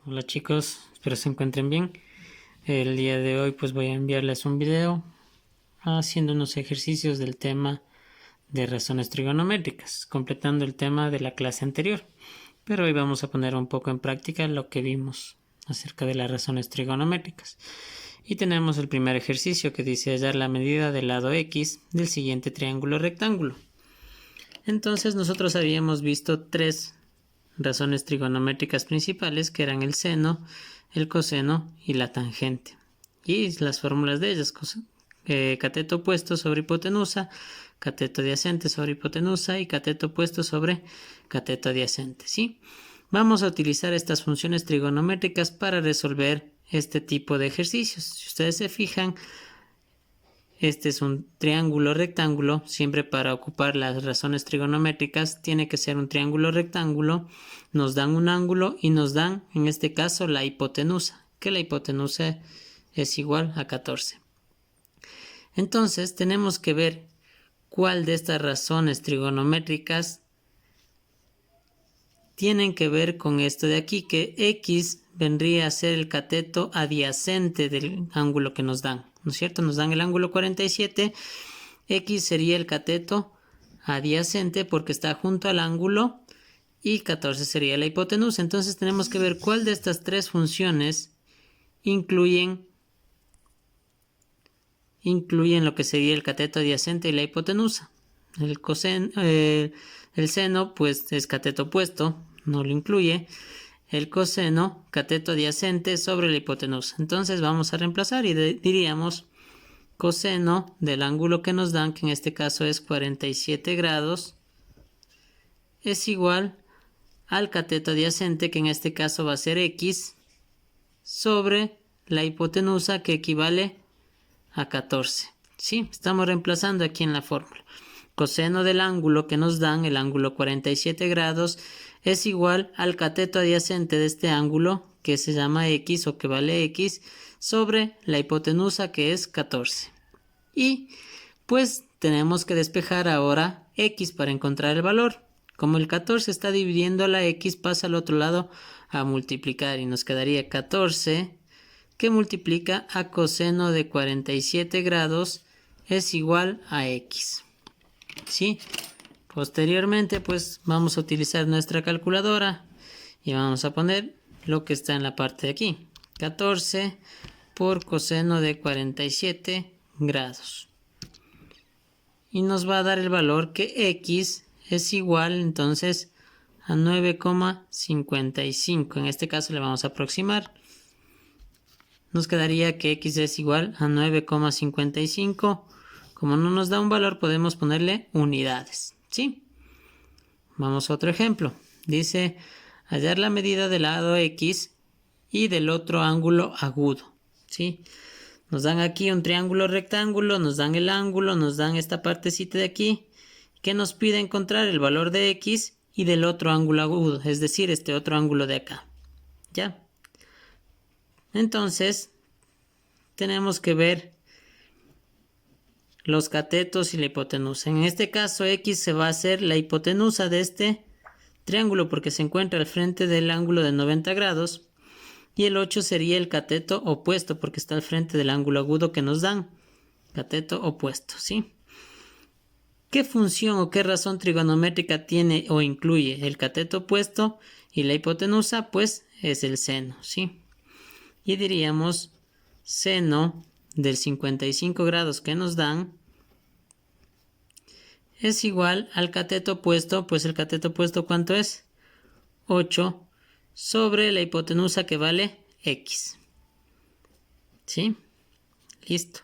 Hola chicos, espero se encuentren bien. El día de hoy pues voy a enviarles un video haciendo unos ejercicios del tema de razones trigonométricas, completando el tema de la clase anterior. Pero hoy vamos a poner un poco en práctica lo que vimos acerca de las razones trigonométricas. Y tenemos el primer ejercicio que dice hallar la medida del lado X del siguiente triángulo rectángulo. Entonces nosotros habíamos visto tres razones trigonométricas principales que eran el seno, el coseno y la tangente. Y las fórmulas de ellas, cateto opuesto sobre hipotenusa, cateto adyacente sobre hipotenusa y cateto opuesto sobre cateto adyacente. ¿Sí? Vamos a utilizar estas funciones trigonométricas para resolver este tipo de ejercicios. Si ustedes se fijan, este es un triángulo rectángulo. Siempre para ocupar las razones trigonométricas tiene que ser un triángulo rectángulo. Nos dan un ángulo y nos dan, en este caso, la hipotenusa, que la hipotenusa es igual a 14. Entonces tenemos que ver cuál de estas razones trigonométricas tienen que ver con esto de aquí, que X vendría a ser el cateto adyacente del ángulo que nos dan, ¿no es cierto? Nos dan el ángulo 47, X sería el cateto adyacente porque está junto al ángulo y 14 sería la hipotenusa. Entonces tenemos que ver cuál de estas tres funciones incluyen lo que sería el cateto adyacente y la hipotenusa. El seno pues es cateto opuesto, no lo incluye. El coseno, cateto adyacente sobre la hipotenusa. Entonces vamos a reemplazar y diríamos coseno del ángulo que nos dan, que en este caso es 47 grados, es igual al cateto adyacente, que en este caso va a ser X, sobre la hipotenusa, que equivale a 14. ¿Sí? Estamos reemplazando aquí en la fórmula. Coseno del ángulo que nos dan, el ángulo 47 grados, es igual al cateto adyacente de este ángulo, que se llama X o que vale X, sobre la hipotenusa, que es 14. Y pues tenemos que despejar ahora X para encontrar el valor. Como el 14 está dividiendo a la X, pasa al otro lado a multiplicar y nos quedaría 14 que multiplica a coseno de 47 grados es igual a X. ¿Sí? Posteriormente pues vamos a utilizar nuestra calculadora y vamos a poner lo que está en la parte de aquí. 14 por coseno de 47 grados. Y nos va a dar el valor que X es igual entonces a 9,55. En este caso le vamos a aproximar. Nos quedaría que X es igual a 9,55. Como no nos da un valor, podemos ponerle unidades. ¿Sí? Vamos a otro ejemplo. Dice hallar la medida del lado X y del otro ángulo agudo. ¿Sí? Nos dan aquí un triángulo rectángulo, nos dan el ángulo, nos dan esta partecita de aquí, que nos pide encontrar el valor de X y del otro ángulo agudo, es decir, este otro ángulo de acá. ¿Ya? Entonces, tenemos que ver los catetos y la hipotenusa. En este caso, X se va a hacer la hipotenusa de este triángulo porque se encuentra al frente del ángulo de 90 grados. Y el 8 sería el cateto opuesto porque está al frente del ángulo agudo que nos dan. Cateto opuesto, ¿sí? ¿Qué función o qué razón trigonométrica tiene o incluye el cateto opuesto y la hipotenusa? Pues es el seno, ¿sí? Y diríamos seno del 55 grados que nos dan es igual al cateto opuesto, pues el cateto opuesto ¿cuánto es? 8 sobre la hipotenusa que vale X. ¿Sí? Listo.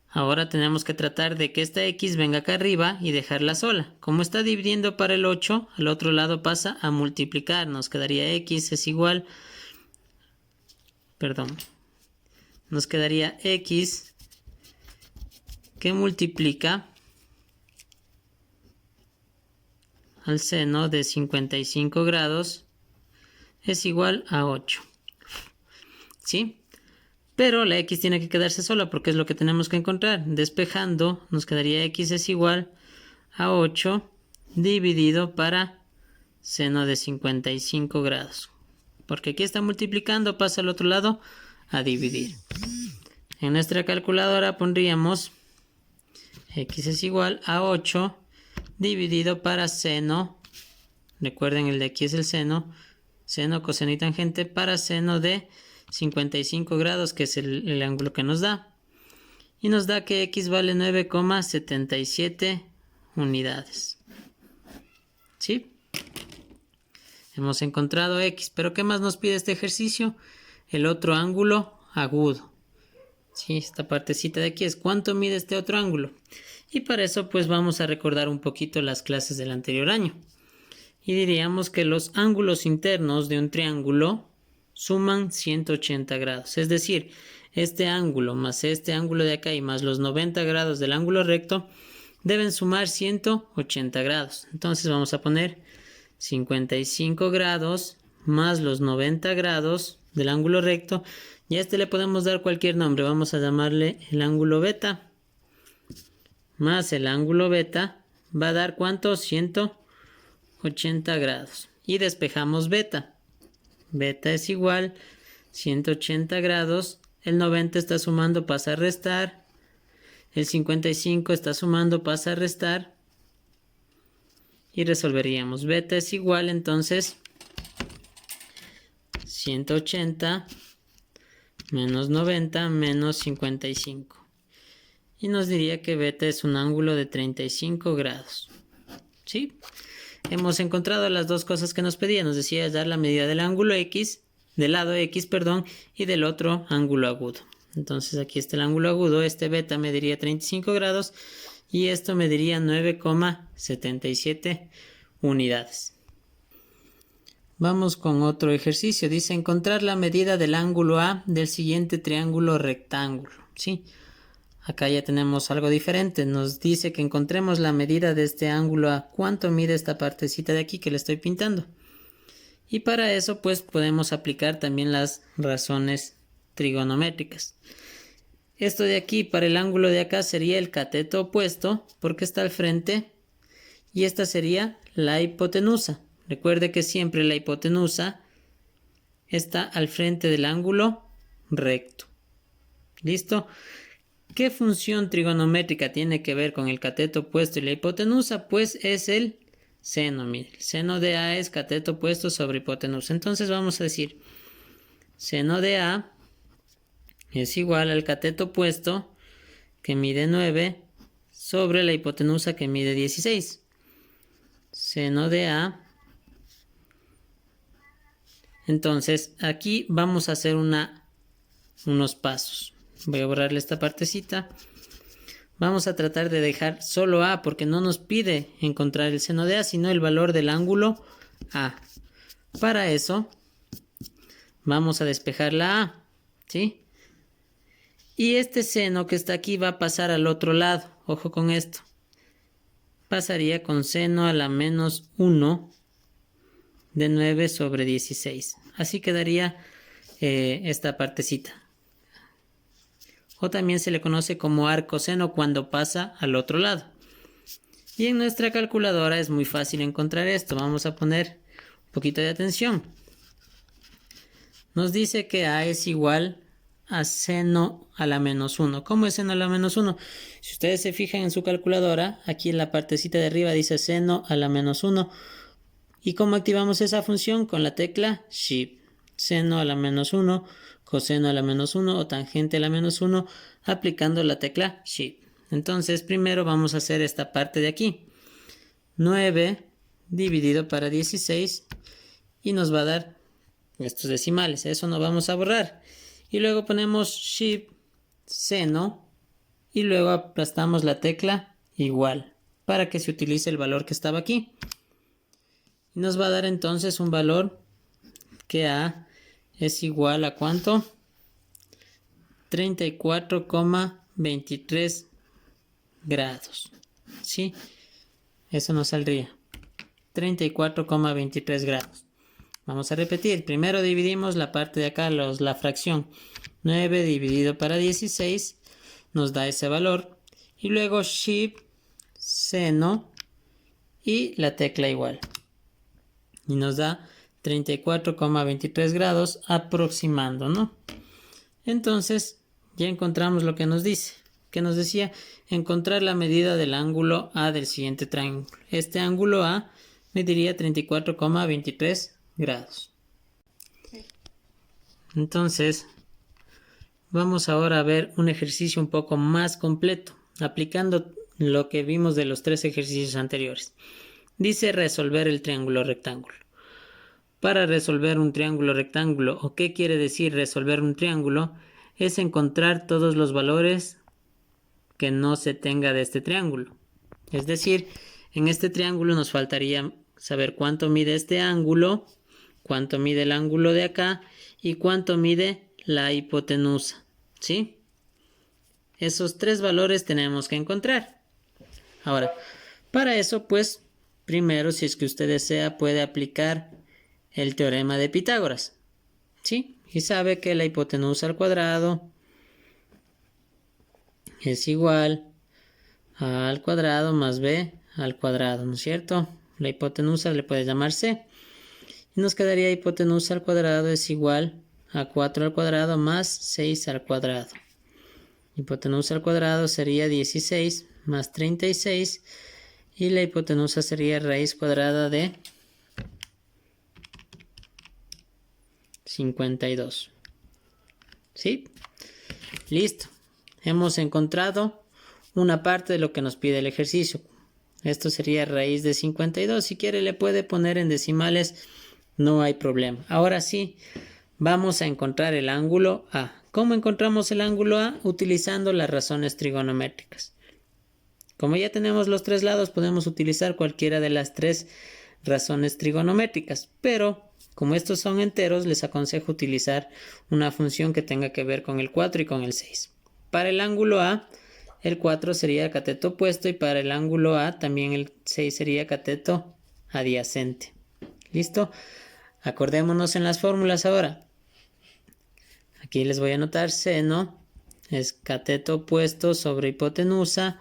Ahora tenemos que tratar de que esta X venga acá arriba y dejarla sola. Como está dividiendo para el 8, al otro lado pasa a multiplicar. Nos quedaría X es igual... Nos quedaría X que multiplica al seno de 55 grados es igual a 8. ¿Sí? Pero la X tiene que quedarse sola porque es lo que tenemos que encontrar. Despejando nos quedaría X es igual a 8 dividido para seno de 55 grados. porque aquí está multiplicando, pasa al otro lado a dividir. En nuestra calculadora pondríamos x es igual a 8 dividido para seno. Recuerden, el de aquí es el seno. Seno, coseno y tangente para seno de 55 grados, que es el ángulo que nos da. Y nos da que x vale 9,77 unidades. ¿Sí? Hemos encontrado x. ¿Pero qué más nos pide este ejercicio? El otro ángulo agudo. Sí, esta partecita de aquí es cuánto mide este otro ángulo. Y para eso pues vamos a recordar un poquito las clases del anterior año. Y diríamos que los ángulos internos de un triángulo suman 180 grados. Es decir, este ángulo más este ángulo de acá y más los 90 grados del ángulo recto deben sumar 180 grados. Entonces vamos a poner 55 grados más los 90 grados del ángulo recto. Y a este le podemos dar cualquier nombre. Vamos a llamarle el ángulo beta. Más el ángulo beta va a dar ¿cuánto? 180 grados. Y despejamos beta. Beta es igual 180 grados. El 90 está sumando, pasa a restar. El 55 está sumando, pasa a restar. Y resolveríamos. Beta es igual entonces 180 menos 90 menos 55. Y nos diría que beta es un ángulo de 35 grados. ¿Sí? Hemos encontrado las dos cosas que nos pedía. Nos decía dar la medida del ángulo X, del lado X, perdón, y del otro ángulo agudo. Entonces aquí está el ángulo agudo. Este beta mediría 35 grados y esto mediría 9,77 unidades. Vamos con otro ejercicio. Dice encontrar la medida del ángulo A del siguiente triángulo rectángulo. ¿Sí? Acá ya tenemos algo diferente. Nos dice que encontremos la medida de este ángulo A. ¿Cuánto mide esta partecita de aquí que le estoy pintando? Y para eso pues podemos aplicar también las razones trigonométricas. Esto de aquí para el ángulo de acá sería el cateto opuesto porque está al frente. Y esta sería la hipotenusa. Recuerde que siempre la hipotenusa está al frente del ángulo recto. ¿Listo? ¿Qué función trigonométrica tiene que ver con el cateto opuesto y la hipotenusa? Pues es el seno. Mire, el seno de A es cateto opuesto sobre hipotenusa. Entonces vamos a decir seno de A es igual al cateto opuesto que mide 9 sobre la hipotenusa que mide 16. Seno de A. Entonces aquí vamos a hacer unos pasos. Voy a borrarle esta partecita. Vamos a tratar de dejar solo A porque no nos pide encontrar el seno de A, sino el valor del ángulo A. Para eso vamos a despejar la A, ¿sí? Y este seno que está aquí va a pasar al otro lado. Ojo con esto. Pasaría con seno a la menos 1 de 9 sobre 16. Así quedaría esta partecita. O también se le conoce como arcoseno cuando pasa al otro lado. Y en nuestra calculadora es muy fácil encontrar esto. Vamos a poner un poquito de atención. Nos dice que A es igual a seno a la menos 1. ¿Cómo es seno a la menos 1? Si ustedes se fijan en su calculadora, aquí en la partecita de arriba dice seno a la menos 1. ¿Y cómo activamos esa función? Con la tecla Shift. Seno a la menos 1, coseno a la menos 1 o tangente a la menos 1 aplicando la tecla Shift. Entonces primero vamos a hacer esta parte de aquí. 9 dividido para 16 y nos va a dar estos decimales. Eso no vamos a borrar. Y luego ponemos Shift, seno y luego aplastamos la tecla igual para que se utilice el valor que estaba aquí. Y nos va a dar entonces un valor que A es igual a ¿cuánto? 34,23 grados. ¿Sí? Eso nos saldría. 34,23 grados. Vamos a repetir. Primero dividimos la parte de acá, la fracción. 9 dividido para 16 nos da ese valor. Y luego Shift, seno y la tecla igual. Y nos da 34,23 grados aproximando, ¿no? Entonces ya encontramos lo que nos dice, que nos decía encontrar la medida del ángulo A del siguiente triángulo. Este ángulo A mediría 34,23 grados. Entonces vamos ahora a ver un ejercicio un poco más completo, aplicando lo que vimos de los 3 ejercicios anteriores. Dice resolver el triángulo rectángulo. Para resolver un triángulo rectángulo, ¿o qué quiere decir resolver un triángulo? Es encontrar todos los valores que no se tenga de este triángulo. Es decir, en este triángulo nos faltaría saber cuánto mide este ángulo, cuánto mide el ángulo de acá y cuánto mide la hipotenusa, ¿sí? Esos 3 valores tenemos que encontrar. Ahora, para eso, pues, primero, si es que usted desea, puede aplicar el teorema de Pitágoras, ¿sí? Y sabe que la hipotenusa al cuadrado es igual a al cuadrado más b al cuadrado, ¿no es cierto? La hipotenusa le puede llamar c. Y nos quedaría hipotenusa al cuadrado es igual a 4 al cuadrado más 6 al cuadrado. Hipotenusa al cuadrado sería 16 más 36 y la hipotenusa sería raíz cuadrada de 52. ¿Sí? Listo. Hemos encontrado una parte de lo que nos pide el ejercicio. Esto sería raíz de 52. Si quiere le puede poner en decimales, no hay problema. Ahora sí, vamos a encontrar el ángulo A. ¿Cómo encontramos el ángulo A? Utilizando las razones trigonométricas. Como ya tenemos los 3 lados, podemos utilizar cualquiera de las 3 razones trigonométricas, pero como estos son enteros, les aconsejo utilizar una función que tenga que ver con el 4 y con el 6. Para el ángulo A, el 4 sería cateto opuesto y para el ángulo A también el 6 sería cateto adyacente. ¿Listo? Acordémonos en las fórmulas ahora. Aquí les voy a anotar seno es cateto opuesto sobre hipotenusa,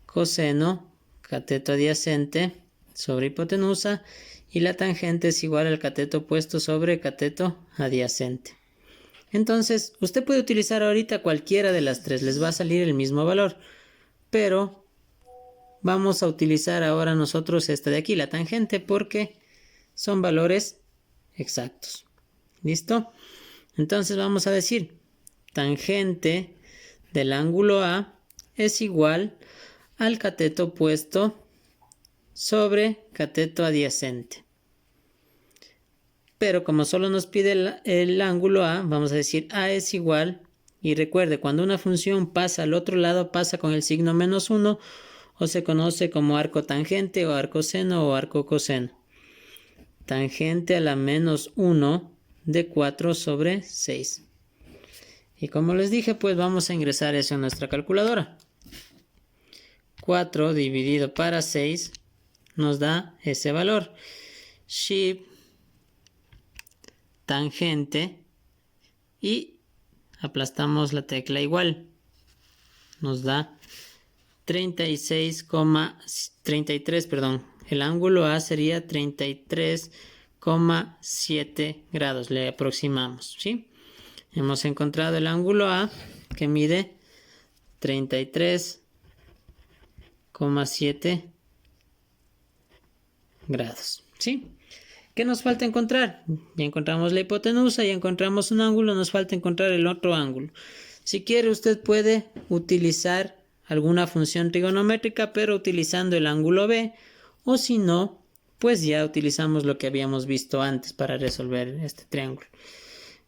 coseno, cateto adyacente sobre hipotenusa y la tangente es igual al cateto opuesto sobre cateto adyacente. Entonces, usted puede utilizar ahorita cualquiera de las 3, les va a salir el mismo valor, pero vamos a utilizar ahora nosotros esta de aquí, la tangente, porque son valores exactos. ¿Listo? Entonces vamos a decir, tangente del ángulo A es igual al cateto opuesto sobre cateto adyacente. Pero como solo nos pide el ángulo A, vamos a decir A es igual, y recuerde, cuando una función pasa al otro lado, pasa con el signo -1, o se conoce como arco tangente, o arco seno, o arco coseno. Tangente a la -1 de 4 sobre 6. Y como les dije, pues vamos a ingresar eso en nuestra calculadora. 4 dividido para 6 nos da ese valor. Shift tangente y aplastamos la tecla igual. Nos da 33, perdón. El ángulo A sería 33,7 grados. Le aproximamos, ¿sí? Hemos encontrado el ángulo A que mide 33,7 grados, ¿sí? ¿Qué nos falta encontrar? Ya encontramos la hipotenusa, ya encontramos un ángulo, nos falta encontrar el otro ángulo. Si quiere, usted puede utilizar alguna función trigonométrica, pero utilizando el ángulo B, o si no, pues ya utilizamos lo que habíamos visto antes para resolver este triángulo.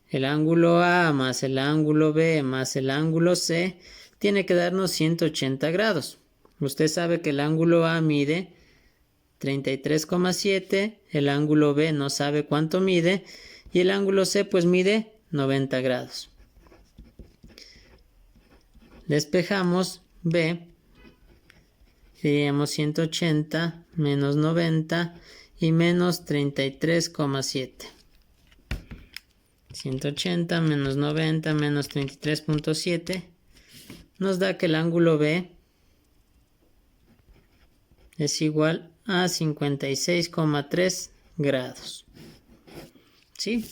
El ángulo A más el ángulo B más el ángulo C tiene que darnos 180 grados. Usted sabe que el ángulo A mide 33,7, el ángulo B no sabe cuánto mide y el ángulo C pues mide 90 grados. Despejamos B, diríamos 180 menos 90 y menos 33,7. 180 menos 90 menos 33,7 nos da que el ángulo B es igual a 56,3 grados. ¿Sí?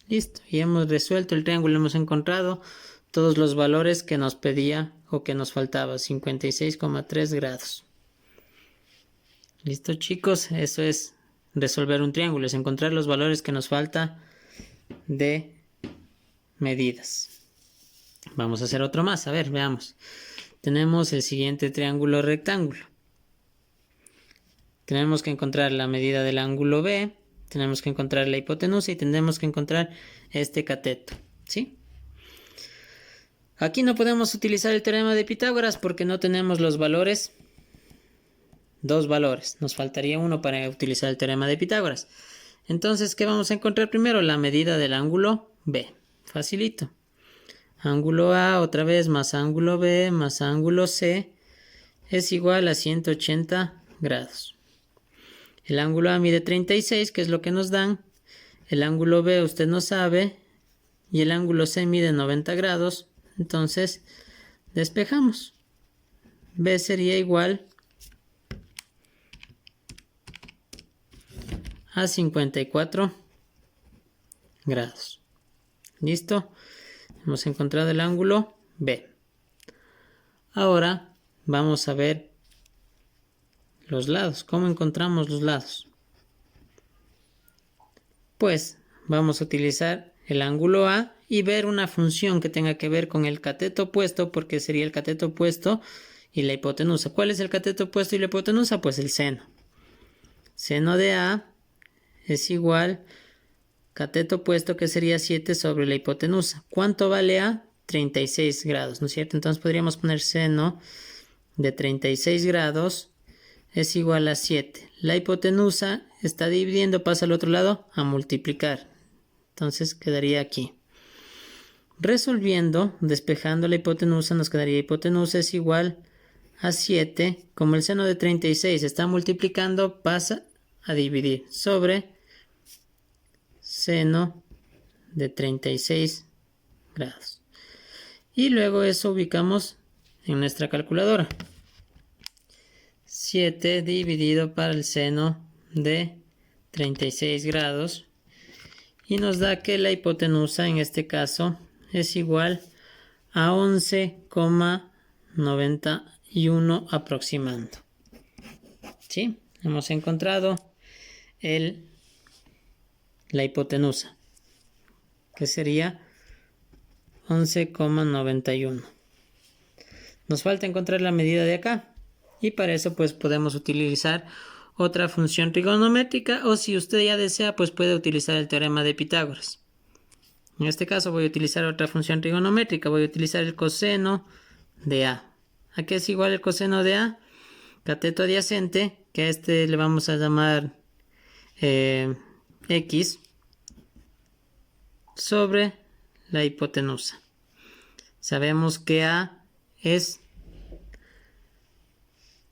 Listo. Y hemos resuelto el triángulo. Hemos encontrado todos los valores que nos pedía o que nos faltaba. 56,3 grados. Listo, chicos. Eso es resolver un triángulo. Es encontrar los valores que nos falta de medidas. Vamos a hacer otro más. A ver, veamos. Tenemos el siguiente triángulo rectángulo. Tenemos que encontrar la medida del ángulo B, tenemos que encontrar la hipotenusa y tendremos que encontrar este cateto, ¿sí? Aquí no podemos utilizar el teorema de Pitágoras porque no tenemos los valores, dos valores. Nos faltaría uno para utilizar el teorema de Pitágoras. Entonces, ¿qué vamos a encontrar primero? La medida del ángulo B. Facilito. Ángulo A otra vez más ángulo B más ángulo C es igual a 180 grados. El ángulo A mide 36, que es lo que nos dan. El ángulo B usted no sabe. Y el ángulo C mide 90 grados. Entonces, despejamos. B sería igual a 54 grados. ¿Listo? Hemos encontrado el ángulo B. Ahora vamos a ver los lados. ¿Cómo encontramos los lados? Pues vamos a utilizar el ángulo A y ver una función que tenga que ver con el cateto opuesto, porque sería el cateto opuesto y la hipotenusa. ¿Cuál es el cateto opuesto y la hipotenusa? Pues el seno. Seno de A es igual cateto opuesto, que sería 7 sobre la hipotenusa. ¿Cuánto vale A? 36 grados, ¿no es cierto? Entonces podríamos poner seno de 36 grados es igual a 7. La hipotenusa está dividiendo, pasa al otro lado a multiplicar. Entonces quedaría aquí. Resolviendo, despejando la hipotenusa, nos quedaría hipotenusa es igual a 7. Como el seno de 36 está multiplicando, pasa a dividir sobre seno de 36 grados. Y luego eso ubicamos en nuestra calculadora. 7 dividido para el seno de 36 grados. Y nos da que la hipotenusa en este caso es igual a 11,91 aproximando. ¿Sí? Hemos encontrado la hipotenusa, que sería 11,91. Nos falta encontrar la medida de acá, y para eso pues podemos utilizar otra función trigonométrica, o si usted ya desea pues puede utilizar el teorema de Pitágoras. En este caso voy a utilizar otra función trigonométrica, voy a utilizar el coseno de A. ¿A qué es igual el coseno de A? Cateto adyacente, que a este le vamos a llamar X, sobre la hipotenusa. Sabemos que A es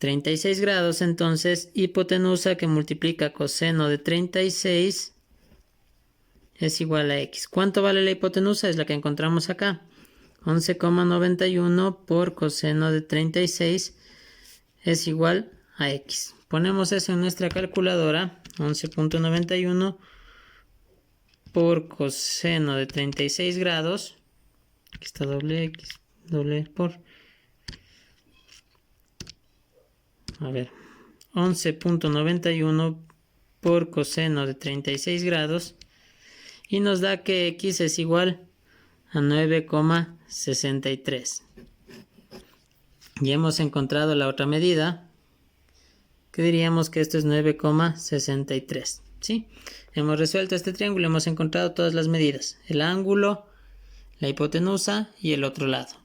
36 grados, entonces hipotenusa que multiplica coseno de 36 es igual a X. ¿Cuánto vale la hipotenusa? Es la que encontramos acá. 11,91 por coseno de 36 es igual a X. Ponemos eso en nuestra calculadora. 11,91 por coseno de 36 grados. Aquí está doble X, doble por. A ver, 11,91 por coseno de 36 grados. Y nos da que X es igual a 9,63. Y hemos encontrado la otra medida, que diríamos que esto es 9,63. ¿Sí? Hemos resuelto este triángulo, hemos encontrado todas las medidas. El ángulo, la hipotenusa y el otro lado.